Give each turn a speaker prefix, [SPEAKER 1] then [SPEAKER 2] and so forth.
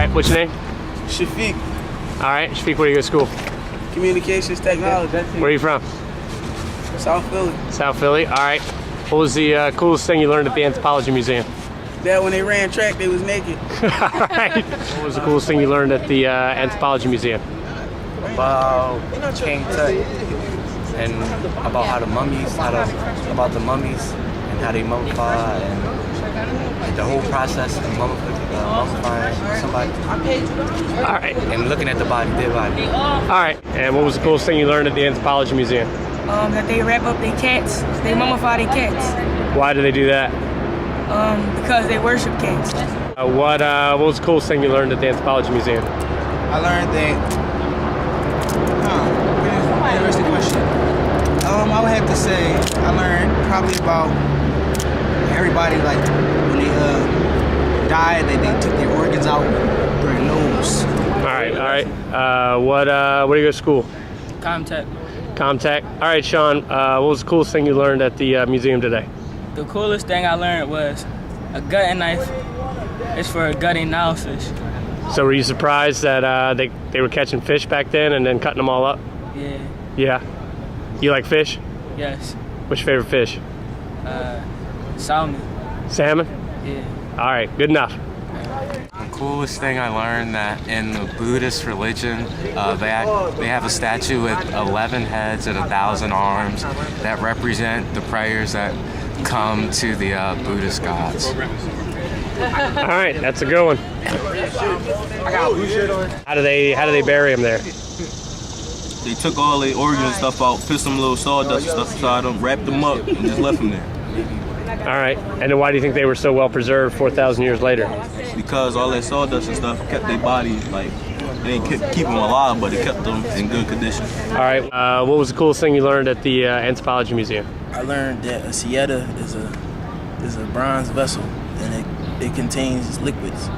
[SPEAKER 1] right, what's your name?
[SPEAKER 2] Shafiq.
[SPEAKER 1] All right, Shafiq, where do you go to school?
[SPEAKER 2] Communications technology.
[SPEAKER 1] Where are you from?
[SPEAKER 2] South Philly.
[SPEAKER 1] South Philly. All right. What was the coolest thing you learned at the Anthropology Museum?
[SPEAKER 2] That when they ran track, they was naked.
[SPEAKER 1] All right. What was the coolest thing you learned at the Anthropology Museum?
[SPEAKER 3] About King Tut and about how the mummies, about the mummies and how they mummify and the whole process of mummifying somebody.
[SPEAKER 1] All right.
[SPEAKER 3] And looking at the body, dead body.
[SPEAKER 1] All right. And what was the coolest thing you learned at the Anthropology Museum?
[SPEAKER 4] That they wrap up their cats. They mummify their cats.
[SPEAKER 1] Why do they do that?
[SPEAKER 4] Because they worship cats.
[SPEAKER 1] What was the coolest thing you learned at the Anthropology Museum?
[SPEAKER 2] I learned that. Interesting question. I would have to say I learned probably about everybody, like when they died, they took their organs out through their nose.
[SPEAKER 1] All right. Where do you go to school?
[SPEAKER 4] Comtech.
[SPEAKER 1] Comtech. All right, Sean. What was the coolest thing you learned at the museum today?
[SPEAKER 4] The coolest thing I learned was a gutting knife is for gutting Nile fish.
[SPEAKER 1] So were you surprised that they were catching fish back then and then cutting them all up?
[SPEAKER 4] Yeah.
[SPEAKER 1] Yeah. You like fish?
[SPEAKER 4] Yes.
[SPEAKER 1] What's your favorite fish?
[SPEAKER 4] Salmon.
[SPEAKER 1] Salmon?
[SPEAKER 4] Yeah.
[SPEAKER 1] All right, good enough.
[SPEAKER 3] The coolest thing I learned that in the Buddhist religion, they have a statue with 11 heads and 1,000 arms that represent the prayers that come to the Buddhist gods.
[SPEAKER 1] All right, that's a good one. How do they bury them there?
[SPEAKER 5] They took all their organs and stuff out, put some little sawdust and stuff inside them, wrapped them up, and just left them there.
[SPEAKER 1] All right, and then why do you think they were so well preserved 4,000 years later?
[SPEAKER 5] Because all that sawdust and stuff kept their body, like, they didn't keep them alive, but it kept them in good condition.
[SPEAKER 1] All right, what was the coolest thing you learned at the Anthropology Museum?
[SPEAKER 2] I learned that a sieta is a bronze vessel, and it contains liquids.